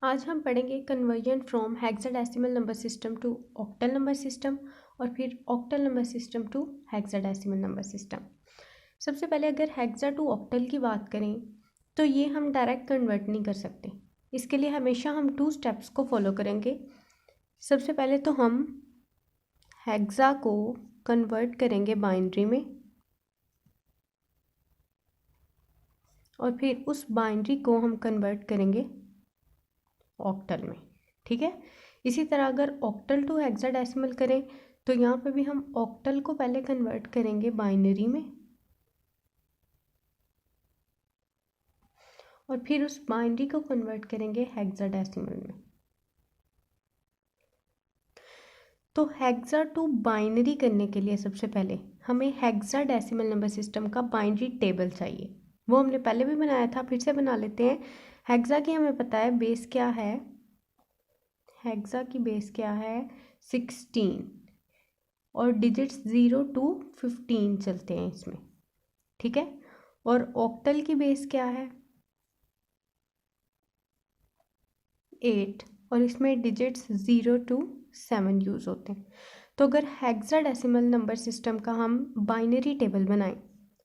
आज हम पढ़ेंगे conversion from hexadecimal number system to octal number system और फिर octal number system to hexadecimal number system. सबसे पहले अगर हेक्सा टू ऑक्टल की बात करें तो ये हम डायरेक्ट कन्वर्ट नहीं कर सकते। इसके लिए हमेशा हम 2 स्टेप्स को फॉलो करेंगे। सबसे पहले तो हम हेक्सा को कन्वर्ट करेंगे बाइनरी में और फिर उस बाइनरी को हम कन्वर्ट करेंगे ऑक्टल में। ठीक है, इसी तरह अगर ऑक्टल टू हेक्साडेसिमल करें तो यहाँ पे भी हम ऑक्टल को पहले कन्वर्ट करेंगे बाइनरी में और फिर उस बाइनरी को कन्वर्ट करेंगे हेक्साडेसिमल में। तो हेक्सा टू बाइनरी करने के लिए सबसे पहले हमें हेक्साडेसिमल नंबर सिस्टम का बाइनरी टेबल चाहिए। वो हमने पहले भी बनाया था, फिर से बना लेते हैं। हेक्सा की हमें पता है बेस क्या है, हेक्सा की बेस क्या है 16 और डिजिट्स 0 to 15 चलते हैं इसमें। ठीक है, और ऑक्टल की बेस क्या है 8 और इसमें डिजिट्स 0 to 7 यूज़ होते हैं। तो अगर हेक्साडेसिमल नंबर सिस्टम का हम बाइनरी टेबल बनाएं,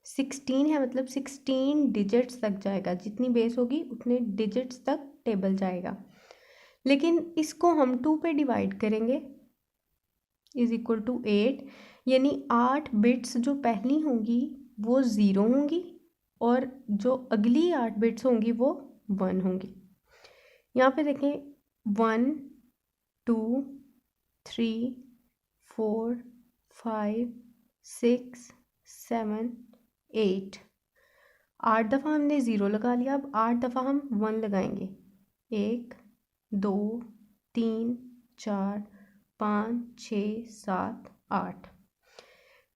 16 है मतलब 16 डिजिट्स तक जाएगा, जितनी बेस होगी उतने डिजिट्स तक टेबल जाएगा। लेकिन इसको हम 2 पे डिवाइड करेंगे इज इक्वल टू 8, यानी 8 बिट्स जो पहली होंगी वो 0 होंगी और जो अगली 8 बिट्स होंगी वो 1 होंगी। यहाँ पे देखें 1 2 3 4 5 6 7 8, 8 दफ़ा हमने 0 लगा लिया। अब 8 दफ़ा हम 1 लगाएंगे, 1 2 3 4 5 6 7 8।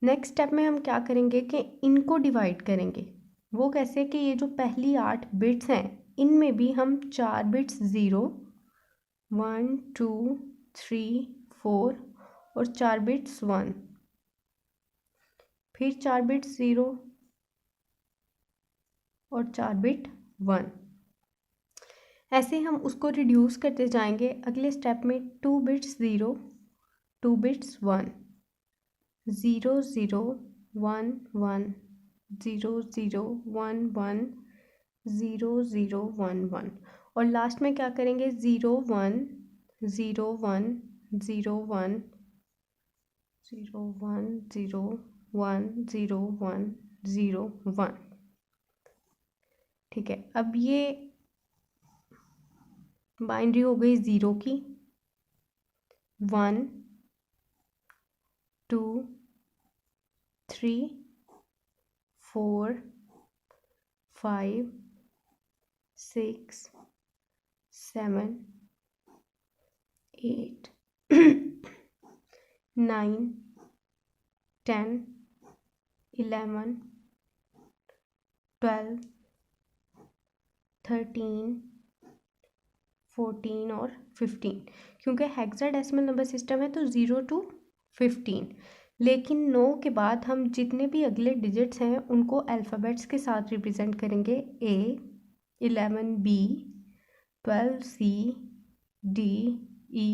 नेक्स्ट स्टेप में हम क्या करेंगे कि इनको डिवाइड करेंगे। वो कैसे कि ये जो पहली 8 बिट्स हैं इनमें भी हम 4 बिट्स 0 1 2 3 4 और 4 बिट्स 1, फिर 4 बिट्स 0 और 4 बिट 1। ऐसे हम उसको रिड्यूस करते जाएंगे। अगले स्टेप में 2 बिट्स 0 2 बिट्स 1 0 0 1 1 0 0 1 1 0 0 1 1 और लास्ट में क्या करेंगे 0 1 0 1 0 1 0 1 0 1 0 1 0 1। ठीक है, अब ये बाइनरी हो गई 0 की, 1 2 3 4 5 6 7 8 9 10 11 12 13 14 और 15। क्योंकि हेक्साडेसिमल नंबर सिस्टम है तो 0 to 15, लेकिन 9 के बाद हम जितने भी अगले डिजिट्स हैं उनको अल्फ़ाबेट्स के साथ रिप्रेजेंट करेंगे, A 11 B 12 C D E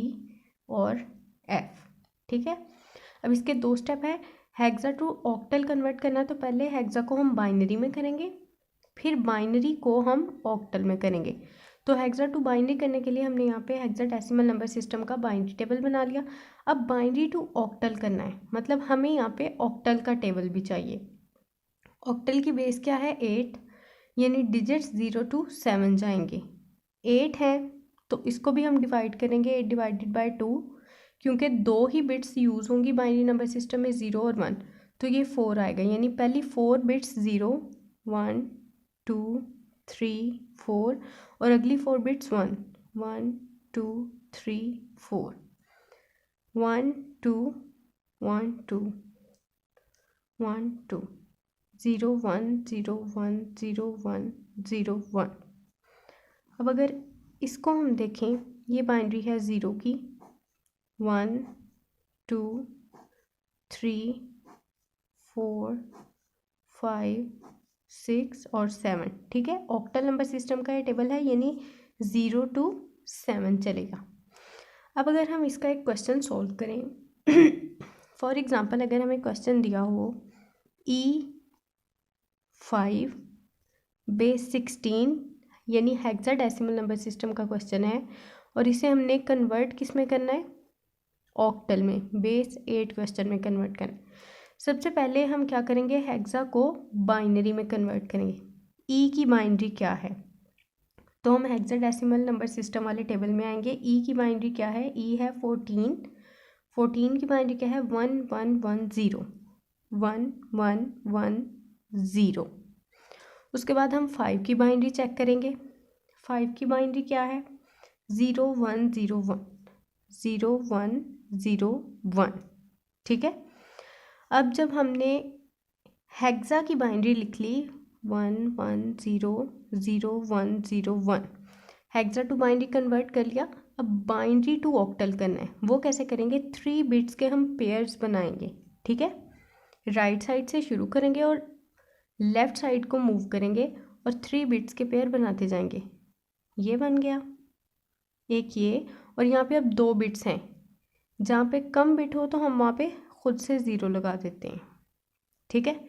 और F। ठीक है, अब इसके 2 स्टेप है। हेक्सा टू ऑक्टल कन्वर्ट करना है तो पहले हेक्सा को हम बाइनरी में करेंगे, फिर बाइनरी को हम ऑक्टल में करेंगे। तो हेक्सा टू बाइनरी करने के लिए हमने यहाँ पे हेक्साडेसिमल नंबर सिस्टम का बाइनरी टेबल बना लिया। अब बाइनरी टू ऑक्टल करना है, मतलब हमें यहाँ पे ऑक्टल का टेबल भी चाहिए। ऑक्टल की बेस क्या है 8, यानी डिजिट्स 0 to 7 जाएंगे। 8 है तो इसको भी हम डिवाइड करेंगे 8 डिवाइडेड बाई 2, क्योंकि 2 ही बिट्स यूज़ होंगी बाइनरी नंबर सिस्टम में 0 और 1, तो ये 4 आएगा, यानी पहली 4 बिट्स 0 1 2 3 4 और अगली 4 बिट्स 1 1 2 3 4 1 2 1 2 1 2 0 1 0 1 0 1 0 1। अब अगर इसको हम देखें, ये बाइनरी है 0 की, 1 2 3 4 5 6 और 7। ठीक है, ऑक्टल नंबर सिस्टम का ये टेबल है, यानी 0 to 7 चलेगा। अब अगर हम इसका एक क्वेश्चन सॉल्व करें फॉर एग्ज़ाम्पल अगर हमें क्वेश्चन दिया हो E5 बेस 16 यानी हेक्साडेसिमल नंबर सिस्टम का क्वेश्चन है और इसे हमने कन्वर्ट किस में करना है, ऑक्टल में, बेस 8 क्वेश्चन में कन्वर्ट करना है। सबसे पहले हम क्या करेंगे, हेक्सा को बाइनरी में कन्वर्ट करेंगे। ई की बाइनरी क्या है, तो हम हेक्साडेसिमल नंबर सिस्टम वाले टेबल में आएंगे। ई की बाइनरी क्या है, ई है 14, 14 की बाइनरी क्या है 1110, 1110। उसके बाद हम 5 की बाइनरी चेक करेंगे। 5 की बाइनरी क्या है 0101, 0101। ठीक है, अब जब हमने हेक्सा की बाइनरी लिख ली 11000101, हेक्सा टू बाइनरी कन्वर्ट कर लिया। अब बाइनरी टू ऑक्टल करना है, वो कैसे करेंगे, 3 बिट्स के हम पेयर्स बनाएंगे। ठीक है, राइट साइड से शुरू करेंगे और लेफ़्ट साइड को मूव करेंगे और 3 बिट्स के पेयर बनाते जाएंगे। ये बन गया एक ये, और यहाँ पे अब 2 बिट्स हैं, जहाँ पे कम बिट हो तो हम वहाँ पे खुद से 0 लगा देते हैं। ठीक है,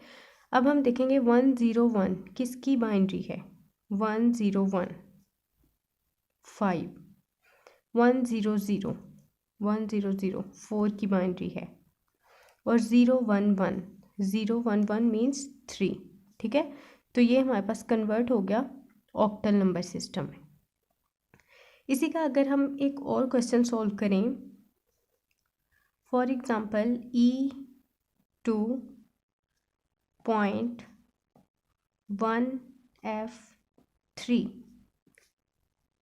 अब हम देखेंगे 101 किसकी बाइनरी है, 101 5, 100 100 4 की बाइनरी है, और 011 011 मीन्स 3। ठीक है, तो ये हमारे पास कन्वर्ट हो गया ऑक्टल नंबर सिस्टम में। इसी का अगर हम एक और क्वेश्चन सॉल्व करें, फॉर एग्जांपल E2.1F3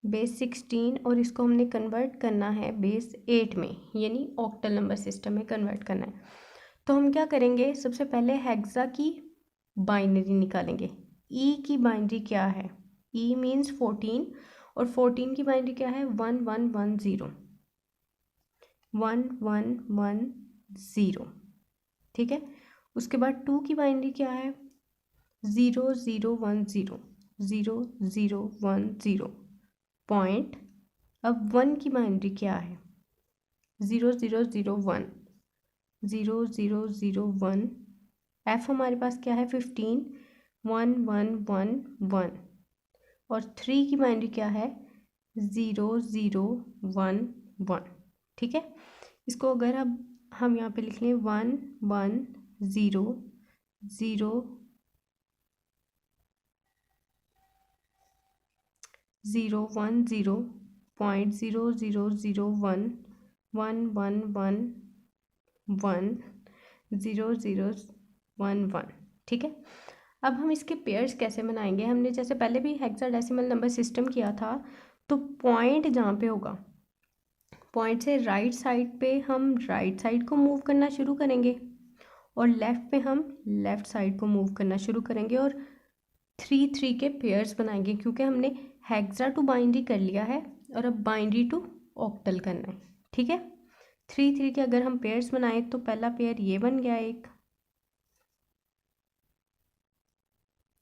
बेस 16 और इसको हमने कन्वर्ट करना है बेस 8 में, यानी ऑक्टल नंबर सिस्टम में कन्वर्ट करना है। तो हम क्या करेंगे, सबसे पहले हेक्सा की बाइनरी निकालेंगे। ई की बाइनरी क्या है, ई मीन्स 14, और 14 की बाइनरी क्या है 1110, 1110। ठीक है, उसके बाद 2 की बाइनरी क्या है 0010, 0010 पॉइंट। अब 1 की बाइनरी क्या है 0001, 0001। एफ हमारे पास क्या है 15, 1111, और 3 की बाइनरी क्या है 0011। ठीक है, इसको अगर अब हम यहाँ पे लिख लें 110.00111110011। ठीक है, अब हम इसके पेयर्स कैसे बनाएंगे, हमने जैसे पहले भी हेक्साडेसिमल नंबर सिस्टम किया था, तो पॉइंट जहाँ पे होगा, पॉइंट से राइट साइड पे हम राइट साइड को मूव करना शुरू करेंगे, और लेफ़्ट पे हम लेफ़्ट साइड को मूव करना शुरू करेंगे, और 3 के पेयर्स बनाएंगे, क्योंकि हमने हेक्सा टू बाइनरी कर लिया है और अब बाइनरी टू ऑक्टल करना है। ठीक है, 3 के अगर हम पेयर्स बनाए तो पहला पेयर ये बन गया एक,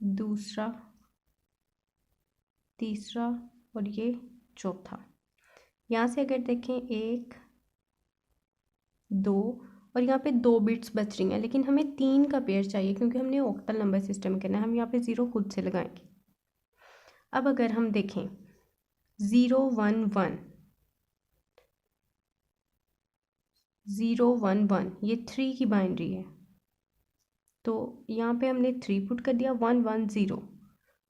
दूसरा, तीसरा, और ये चौथा। यहाँ से अगर देखें 1 2, और यहाँ पे 2 बिट्स बच रही हैं, लेकिन हमें 3 का पेयर चाहिए क्योंकि हमने ऑक्टल नंबर सिस्टम करना है। हम यहाँ पे 0 खुद से लगाएंगे। अब अगर हम देखें 011 011, ये 3 की बाइनरी है, तो यहाँ पे हमने 3 पुट कर दिया। 110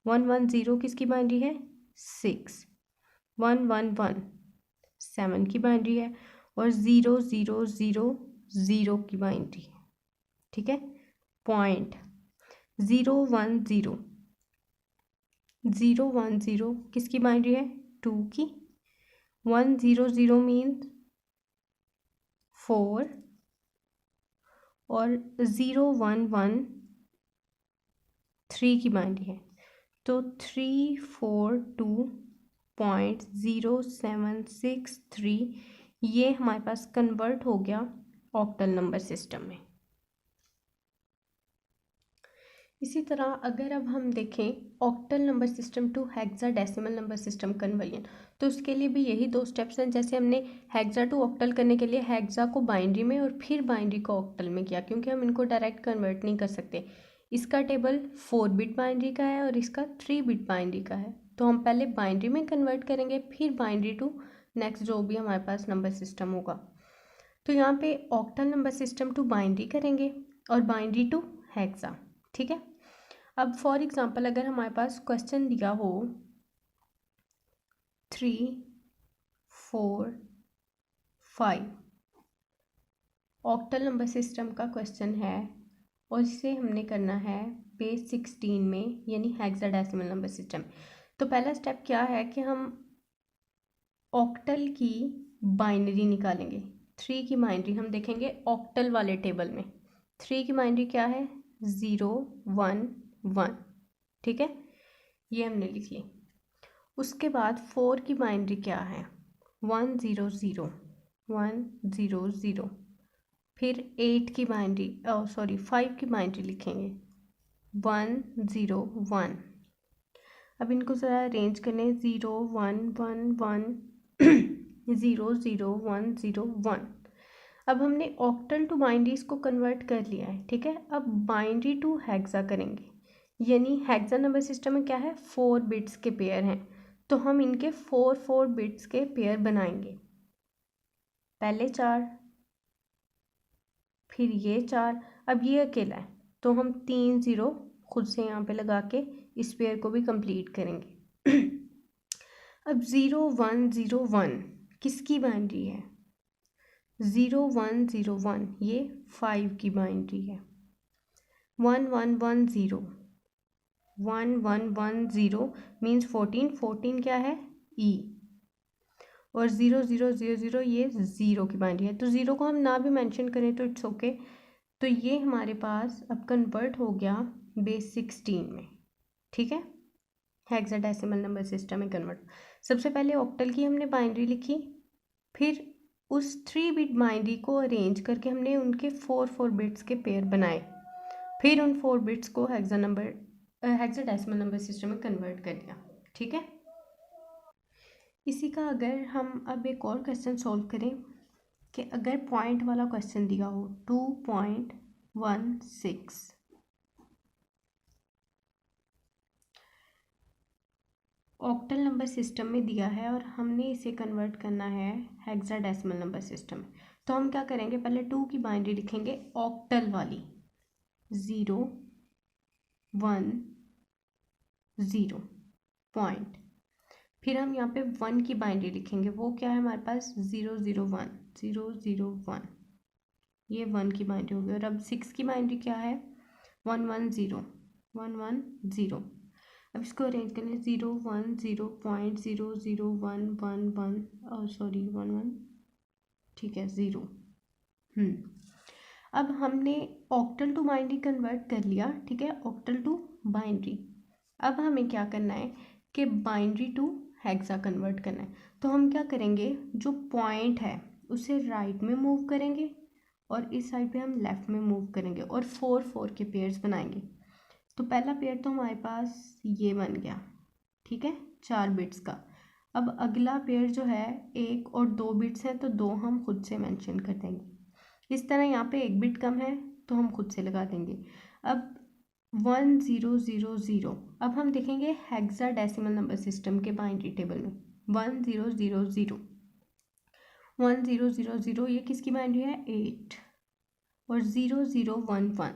110 किसकी बाइनरी है 6, 111 7 की बाइनरी है, और 0000 की बाइनरी है। ठीक है, पॉइंट 010 010 किसकी बाइनरी है 2 की, 100 मीन्स 4, और 011 3 की बाइनरी है, तो 342.0763 ये हमारे पास कन्वर्ट हो गया ऑक्टल नंबर सिस्टम में। इसी तरह अगर अब हम देखें octal number system to hexadecimal number system conversion, तो उसके लिए भी यही 2 स्टेप्स हैं। जैसे हमने हेक्सा टू ऑक्टल करने के लिए हेक्सा को बाइनरी में और फिर बाइनरी को ऑक्टल में किया, क्योंकि हम इनको डायरेक्ट कन्वर्ट नहीं कर सकते। इसका टेबल 4 बिट बाइनरी का है और इसका 3 बिट बाइनरी का है, तो हम पहले बाइनरी में कन्वर्ट करेंगे, फिर बाइनरी टू नेक्स्ट जो भी हमारे पास नंबर सिस्टम होगा। तो यहाँ पे octal number system to binary करेंगे और बाइनरी टू हेक्सा, ठीक है। अब फॉर एग्जांपल अगर हमारे पास क्वेश्चन दिया हो 3, 4, 5 ऑक्टल नंबर सिस्टम का क्वेश्चन है और इसे हमने करना है बेस 16 में, यानी हेक्साडेसिमल नंबर सिस्टम। तो पहला स्टेप क्या है कि हम ऑक्टल की बाइनरी निकालेंगे। 3 की बाइनरी हम देखेंगे ऑक्टल वाले टेबल में। 3 की बाइनरी क्या है? 0, 1, 1, ठीक है, ये हमने लिख ली। उसके बाद 4 की बाइनरी क्या है? 1, 0, 0, 1, 0, 0। फिर 8 की बाइनरी 5 की बाइनरी लिखेंगे 1, 0, 1। अब इनको ज़रा अरेंज करें 0, 1, 1, 1 0, 0, 1, 0, 1। अब हमने ऑक्टल टू बाइनरीज को कन्वर्ट कर लिया है, ठीक है। अब बाइनरी टू हेक्सा करेंगे, यानी हेक्सा नंबर सिस्टम में क्या है? 4 बिट्स के पेयर हैं, तो हम इनके 4 बिट्स के पेयर बनाएंगे। पहले 4, फिर ये 4, अब ये अकेला है तो हम 3 0 खुद से यहाँ पे लगा के इस पेयर को भी कंप्लीट करेंगे। अब 0, 1, 0, 1 किसकी बाइनरी है? 0, 1, 0, 1 ये 5 की बाइनरी है। 1, 1, 1, 0, 1, 1, 1, 0 मीन्स 14, 14 क्या है? ई। और 0, 0, 0, 0 ये 0 की बाइनरी है, तो 0 को हम ना भी मेंशन करें तो इट्स ओके। तो ये हमारे पास अब कन्वर्ट हो गया बेस 16 में, ठीक है, हेक्साडेसिमल नंबर सिस्टम में कन्वर्ट। सबसे पहले ऑक्टल की हमने बाइनरी लिखी, फिर उस 3 बिट बाइनरी को अरेंज करके हमने उनके 4 बिट्स के पेयर बनाए, फिर उन 4 बिट्स को हेक्साडेसिमल नंबर सिस्टम में कन्वर्ट कर दिया, ठीक है। इसी का अगर हम अब एक और क्वेश्चन सॉल्व करें कि अगर पॉइंट वाला क्वेश्चन दिया हो 2.16 ऑक्टल नंबर सिस्टम में दिया है और हमने इसे कन्वर्ट करना है हेक्साडेसिमल नंबर सिस्टम में, तो हम क्या करेंगे? पहले 2 की बाइनरी लिखेंगे ऑक्टल वाली 0, 1, 0 पॉइंट, फिर हम यहाँ पे 1 की बाइनरी लिखेंगे, वो क्या है हमारे पास? 0, 0, 1, 0, 0, 1, ये 1 की बाइनरी होगी। और अब 6 की बाइनरी क्या है? 1, 1, 0, 1, 1, 0। अब इसको अरेंज करें 0, 1, 0, 0, 0, 1, 1, 1 और 1, 1, ठीक है 0। अब हमने ऑक्टल टू बाइनरी कन्वर्ट कर लिया, ठीक है, ऑक्टल टू बाइनरी। अब हमें क्या करना है कि बाइनरी टू हेक्सा कन्वर्ट करना है। तो हम क्या करेंगे? जो पॉइंट है उसे राइट में मूव करेंगे और इस साइड पे हम लेफ़्ट में मूव करेंगे और 4 के पेयर्स बनाएंगे। तो पहला पेयर तो हमारे पास ये बन गया, ठीक है, 4 बिट्स का। अब अगला पेयर जो है 1 और 2 बिट्स हैं, तो 2 हम खुद से मेंशन कर देंगे। इस तरह यहाँ पे 1 बिट कम है तो हम खुद से लगा देंगे। अब 1, 0, 0, 0, अब हम देखेंगे हेक्साडेसिमल नंबर सिस्टम के बाइनरी टेबल में 1, 0, 0, 0, 1, 0, 0, 0 ये किसकी बाइनरी है? 8। और 0, 0, 1, 1,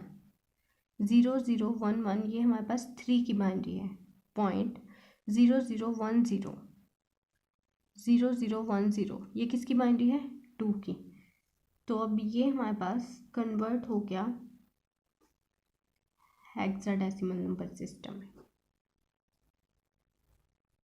0, 0, 1, 1 ये हमारे पास 3 की बाइनरी है। पॉइंट 0, 0, 1, 0, 0, 0, 1, 0 ये किसकी बाइनरी है? 2 की। तो अब ये हमारे पास कन्वर्ट हो गया हेक्साडेसिमल नंबर सिस्टम में।